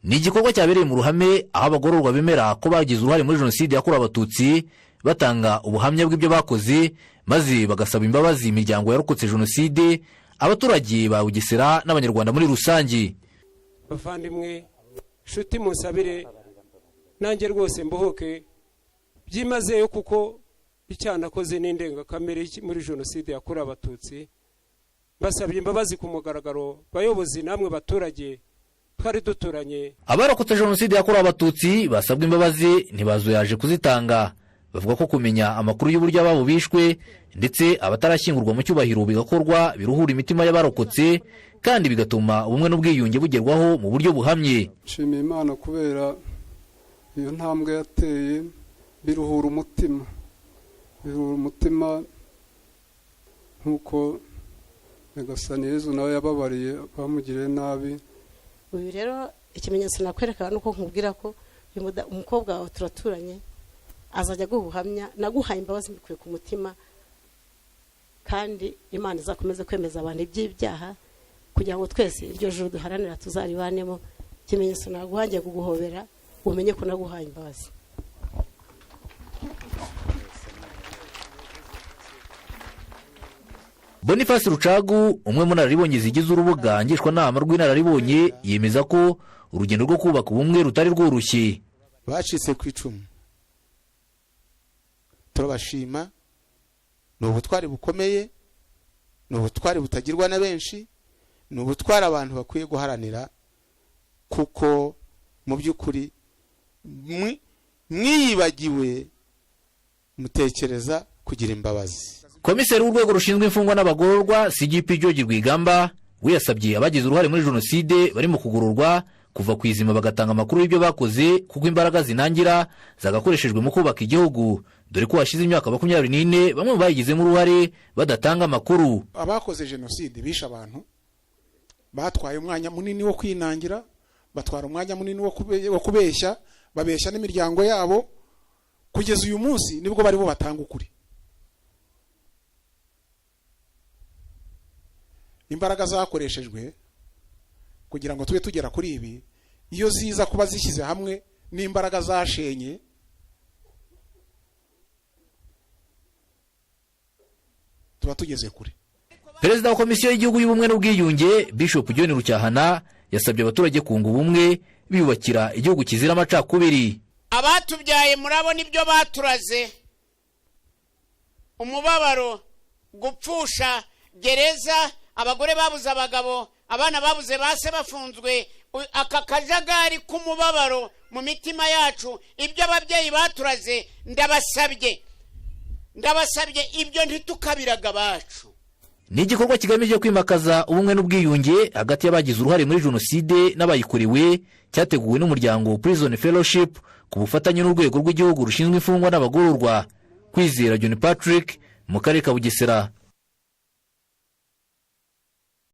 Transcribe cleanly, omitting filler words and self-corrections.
ni igikorwa cyabereye mu ruhame aho abagororwa bemera ko bagize uruhare muri jenoside yakorewe abatutsi batanga ubuhamya bw'ibyo bakoze maze bagasaba imbabazi imiryango yarokotse jenoside, abaturage ba Bugesera n'abanyarwanda muri rusange. Bavandimwe, nshuti musabire nanjye rwose mbohoke byimazeyo, kuko icyana koze n'indengakamere muri jenoside yakorewe abatutsi. Basabye imbabazi ku mugaragaro bayobozi namwe baturage twari duturanye. Abarokotse jenoside yakorewe abatutsi basabwe imbabazi ntibazuyaje kuzitanga. Bavuga ko kumenya amakuru y'uburyo ababo bishwe ndetse abatarashyingurwa mu cyubahiro bigakorwa biruhura imitima y'abarokotse kandi bigatuma ubumwe n'ubwiyunge bugerwaho mu buryo buhamye. Nshimiye Imana kubera iyo ntambwe yateye, biruhura umutima nk'uko Nyagasani Yezu nawe yababariye bamugiriye nabi. Uyu rero ikimenyetso nakwereka nuko nkubwira ko umukobwa wawe turaturanye azajya guhamya naguhaye imbabazi mbikuye ku mutima, kandi Imana izakomeze kwemeza abantu iby'ibyaha kugira ngo twese iryo joro duharanira tuzaribanemo. Ikimenyetso naguhangiye kuguhobera umenye ko naguhaye imbabazi. Boniface Rucagu, umwe mu nararibonye zigize urubuga ngishwanama rw'inararibonye, yemeza ko urugendo rwo kubaka ubumwe rutari rworoshye. Bacitse ku icumu, turabashima. Ni ubutwari bukomeye, ni ubutwari butagirwa na benshi, ni ubutwari abantu bakwiye guharanira, kuko mu by'ukuri mwiyibagiwe mutekereza kugira imbabazi. Komiseri w'urwego rushinzwe imfungwa n'abagororwa CGP George Rwigamba we yasabye abagize uruhare muri jenoside barimo kugororwa kuva ku izima bagatanga amakuru y'ibyo bakoze, kuko imbaraga zinangira zagakoreshejwe mu kubaka igihugu, dore ko hashize imyaka 24 bamwe mu bayigizemo uruhare badatanga amakuru. Abakoze jenoside bisha abantu, batwaye umwanya munini wo kwinangira, batwara umwanya munini wo kubeshya, babeshya n'imiryango yabo, kugeza uyu munsi nibwo bari bo batanga ukuri. Imbaraga zakoreshejwe kugira ngo tube tugera kuri ibi, iyo ziza kuba zishyize hamwe n'imbaraga zashenye, tuba tugeze kure. Perezida wa Komisiyo y'Igihugu y'Ubumwe n'Ubwiyunge Bishop John Rucyahana yasabye abaturage kunga ubumwe biyubakira igihugu kizira amacakubiri. Abatubyaye murabona ibyo baturaze, umubabaro, gupfusha, gereza, abagore babuze abagabo, abana babuze base bafunzwe, aka kajagari k'umubabaro mu mitima yacu, ibyo ababyeyi baturaze, ndabasabye ibyo ntitukabiraga bacu. Ni igikorwa kigamije kwimakaza ubumwe n'ubwiyunge hagati y'abagize uruhare muri jenoside n'abayikorewe, cyateguwe n'umuryango Prison Fellowship ku bufatanye n'urwego rw'igihugu rushinzwe imfungwa n'abagororwa. Kwizera John Patrick, mu karere ka Bugesera.